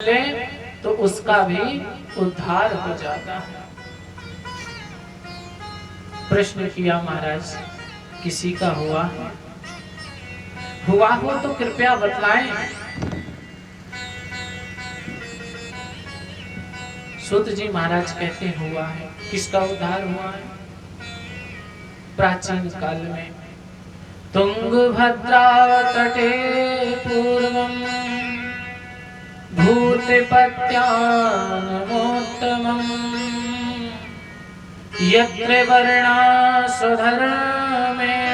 ले तो उसका भी उद्धार हो जाता है। प्रश्न किया महाराज, किसी का हुआ है? हुआ हो तो कृपया बतलाएं। सूत जी महाराज कहते हैं हुआ है। किसका उद्धार हुआ है? प्राचीन काल में तुंगभद्रा तटे पूर्वम भूतपत्यानमोत्तमम् यत्र वर्णा स्वधर्मेण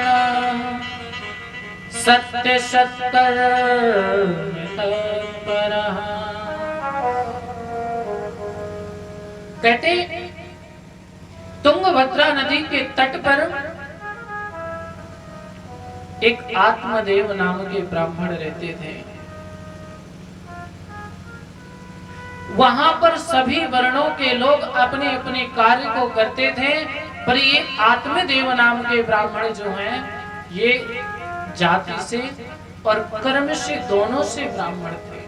सत्यसत्कर्म तत्परः। कहते तुंगभद्रा नदी के तट पर एक आत्मदेव नाम के ब्राह्मण रहते थे। वहां पर सभी वर्णों के लोग अपने अपने कार्य को करते थे, पर ये आत्मदेव नाम के ब्राह्मण जो हैं, ये जाति से और कर्म से दोनों से ब्राह्मण थे।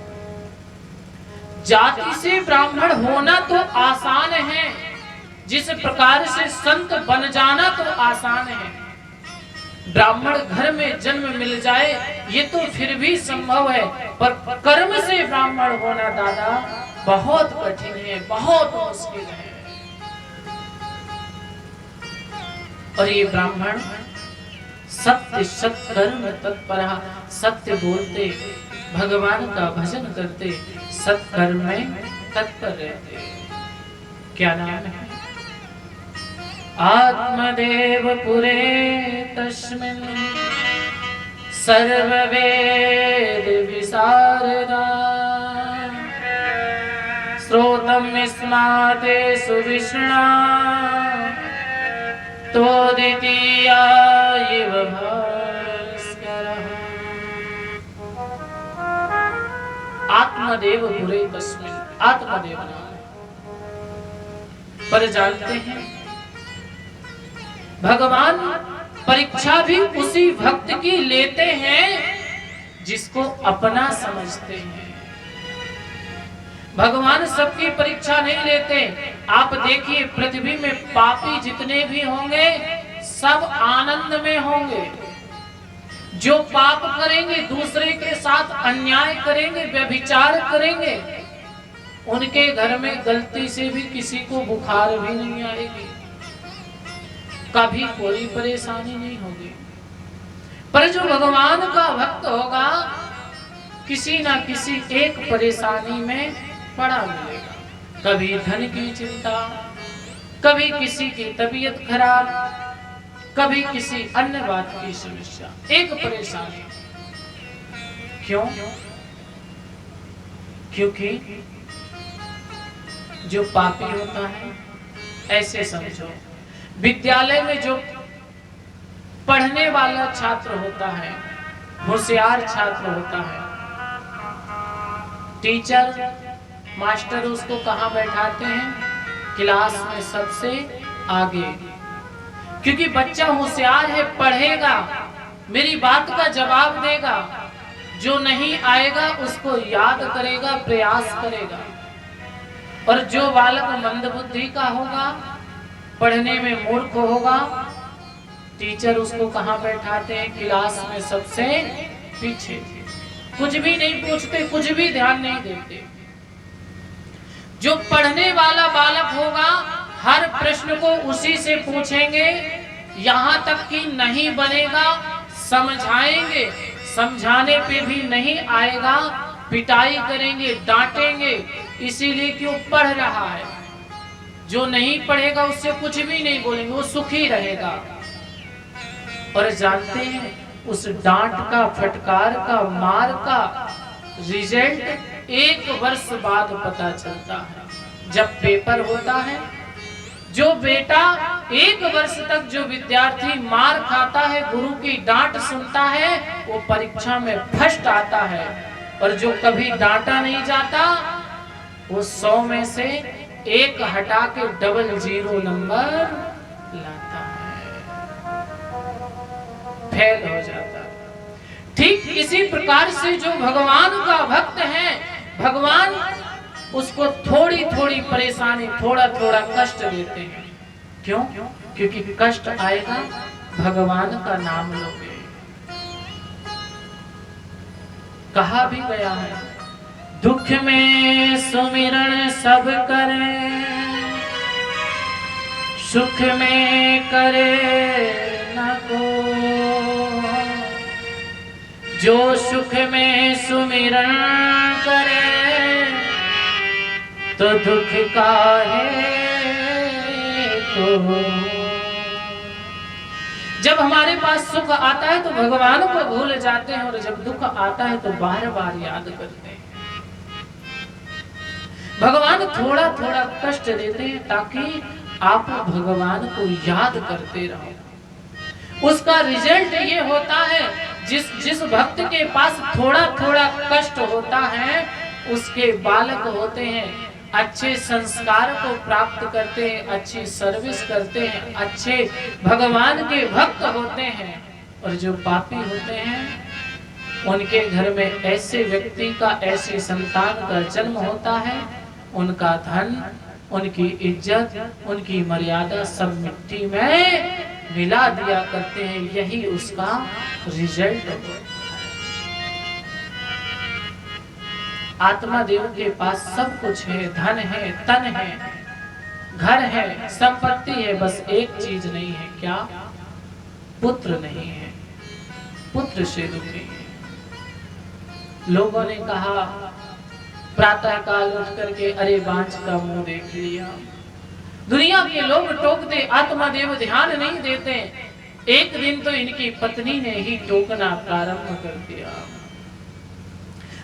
जाति से ब्राह्मण होना तो आसान है, जिस प्रकार से संत बन जाना तो आसान है। ब्राह्मण घर में जन्म मिल जाए ये तो फिर भी संभव है, पर कर्म से ब्राह्मण होना दादा बहुत कठिन है, बहुत मुश्किल है। और ये ब्राह्मण सत्य सत्कर्म तत्पर, सत्य बोलते, भगवान का भजन करते, सत्कर्म में तत्पर रहते। क्या नाम है? आत्मदेव पुरे तस्मिन् सर्ववेद विशारदा श्रोतम् स्माते सुविष्णा तोदितीया इव भास्करः। आत्मदेव पुरे तस्मिन्, आत्मदेव नाम। पर जानते हैं भगवान परीक्षा भी उसी भक्त की लेते हैं जिसको अपना समझते हैं। भगवान सबकी परीक्षा नहीं लेते। आप देखिए पृथ्वी में पापी जितने भी होंगे सब आनंद में होंगे। जो पाप करेंगे, दूसरे के साथ अन्याय करेंगे, व्यभिचार करेंगे, उनके घर में गलती से भी किसी को बुखार भी नहीं आएगी, कभी कोई परेशानी नहीं होगी। पर जो भगवान का भक्त होगा किसी ना किसी एक परेशानी में पड़ा मिलेगा। कभी धन की चिंता, कभी किसी की तबीयत खराब, कभी किसी अन्य बात की समस्या, एक परेशानी। क्यों? क्योंकि जो पापी होता है, ऐसे समझो विद्यालय में जो पढ़ने वाला छात्र होता है, होशियार छात्र होता है, टीचर मास्टर उसको कहाँ बैठाते हैं? क्लास में सबसे आगे। क्योंकि बच्चा होशियार है, पढ़ेगा, मेरी बात का जवाब देगा, जो नहीं आएगा उसको याद करेगा, प्रयास करेगा। और जो बालक मंदबुद्धि का होगा, पढ़ने में मूर्ख होगा, टीचर उसको कहाँ बैठाते हैं? क्लास में सबसे पीछे। कुछ भी नहीं पूछते, कुछ भी ध्यान नहीं देते। जो पढ़ने वाला बालक होगा हर प्रश्न को उसी से पूछेंगे, यहाँ तक कि नहीं बनेगा समझाएंगे, समझाने पे भी नहीं आएगा पिटाई करेंगे, डांटेंगे, इसीलिए कि वो पढ़ रहा है। जो नहीं पढ़ेगा उससे कुछ भी नहीं बोलेंगे, वो सुखी रहेगा। और जानते हैं उस डांट का, फटकार का, मार का रिजल्ट 1 वर्ष बाद पता चलता है। जब पेपर होता है, जो बेटा 1 वर्ष तक जो विद्यार्थी मार खाता है, गुरु की डांट सुनता है, वो परीक्षा में फर्स्ट आता है। और जो कभी डांटा नहीं जाता, वो 100 में से 1 हटा के 00 नंबर लाता है, फेल हो जाता है। ठीक इसी प्रकार से जो भगवान का भक्त है, भगवान उसको थोड़ी थोड़ी परेशानी, थोड़ा थोड़ा कष्ट देते हैं। क्यों? क्योंकि कष्ट आएगा, भगवान का नाम लोगे। कहा भी गया है, दुख में सुमिरन सब करें, सुख में करे न को। जो सुख में सुमिरन करे तो दुख काहे को। जब हमारे पास सुख आता है तो भगवान को भूल जाते हैं, और जब दुख आता है तो बार बार याद करते हैं। भगवान थोड़ा थोड़ा कष्ट देते हैं ताकि आप भगवान को याद करते रहो। उसका रिजल्ट ये होता है, जिस भक्त के पास थोड़ा थोड़ा कष्ट होता है, उसके बालक होते हैं, अच्छे संस्कार को प्राप्त करते हैं, अच्छी सर्विस करते हैं, अच्छे भगवान के भक्त होते हैं। और जो पापी होते हैं, उनके घर में ऐसे व्यक्ति का, ऐसे संतान का जन्म होता है, उनका धन, उनकी इज्जत, उनकी मर्यादा सब मिट्टी में मिला दिया करते हैं। यही उसका रिजल्ट है। आत्मा देव के पास सब कुछ है, धन है, तन है, घर है, संपत्ति है, बस एक चीज नहीं है। क्या? पुत्र नहीं है। पुत्र से दुखी है। लोगों ने कहा प्रातः काल उठ करके, अरे बांझ का मुंह देख लिया। दुनिया के लोग टोकते, आत्मा देव ध्यान नहीं देते। एक दिन तो इनकी पत्नी ने ही टोकना प्रारंभ कर दिया।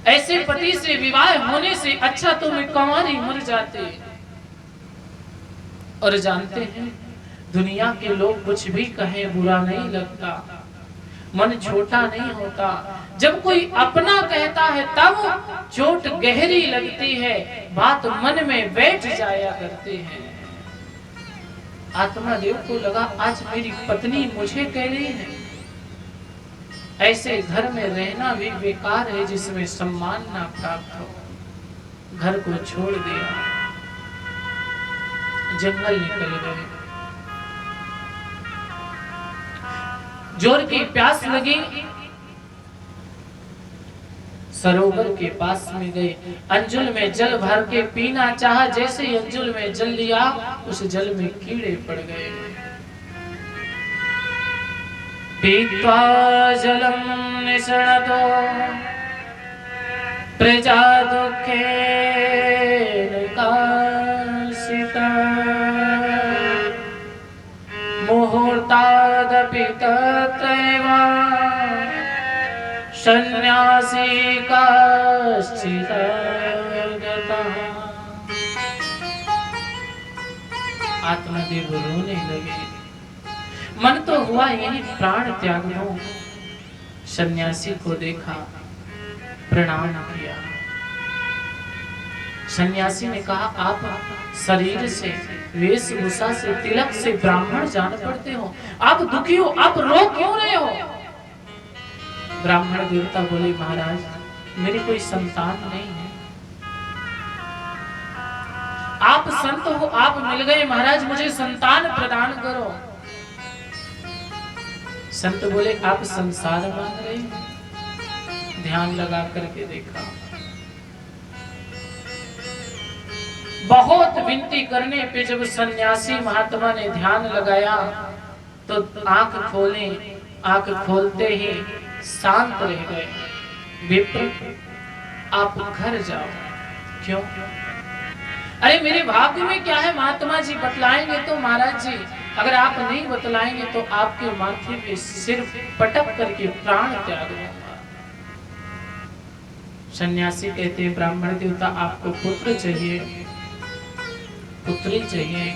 ऐसे पति से विवाह होने से अच्छा तो मैं कंवारी मर जाते। और जानते हैं, दुनिया के लोग कुछ भी कहें बुरा नहीं लगता, मन छोटा नहीं होता। जब कोई अपना कहता है तब चोट गहरी लगती है, बात मन में बैठ जाया करते हैं। आत्मा देव को लगा आज मेरी पत्नी मुझे कह रही है। ऐसे घर में रहना भी बेकार है जिसमें सम्मान ना प्राप्त हो। घर को छोड़ दिया, जंगल निकल गए। जोर की प्यास लगी, सरोवर के पास में गए। अंजुल में जल भर के पीना चाहा, जैसे ही अंजुल में जल लिया, उस जल में कीड़े पड़ गए। पीत्वा जलम निसरणतो प्रजा दुःखेन कासिता। मुहूर्तादपि तत्रैव सन्यासी काश्चित् गतः। आत्मदेव रोने लगे। मन तो हुआ यही प्राण त्याग दो। सन्यासी को देखा, प्रणाम किया। सन्यासी ने कहा, आप शरीर से, वेशभूषा से, तिलक से ब्राह्मण जान पड़ते हो, आप दुखी हो, आप रो क्यों रहे हो? ब्राह्मण देवता बोले, महाराज मेरी कोई संतान नहीं है। आप संत हो, आप मिल गए महाराज, मुझे संतान प्रदान करो। संत बोले, आप संसार मांग रहे हैं? ध्यान लगा करके देखा, बहुत विनती करने पे जब सन्यासी महात्मा ने ध्यान लगाया तो आंख खोले। आंख खोलते ही शांत रह गए। विप्र, आप घर जाओ। क्यों? अरे मेरे भाग्य में क्या है? महात्मा जी बतलाएंगे तो महाराज जी, अगर आप नहीं बतलाएंगे तो आपके माथे पे सिर पटक करके प्राण त्याग दूंगा। सन्यासी कहते हैं, ब्राह्मण देवता आपको पुत्र चाहिए, पुत्री चाहिए।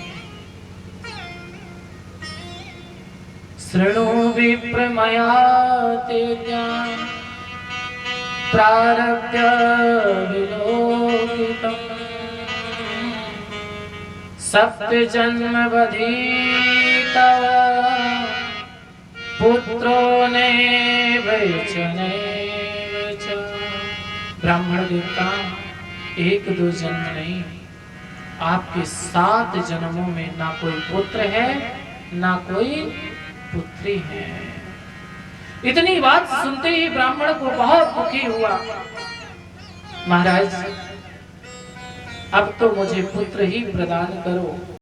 शृणु विप्र मया ते ज्ञान प्रारब्ध विलोकितम् सप्त जन्म बधीतव पुत्रो नैव च। ब्राह्मण देवता, एक दो जन्म नहीं, आपके 7 जन्मों में ना कोई पुत्र है ना कोई पुत्री है। इतनी बात सुनते ही ब्राह्मण को बहुत दुखी हुआ। महाराज अब तो मुझे पुत्र ही प्रदान करो।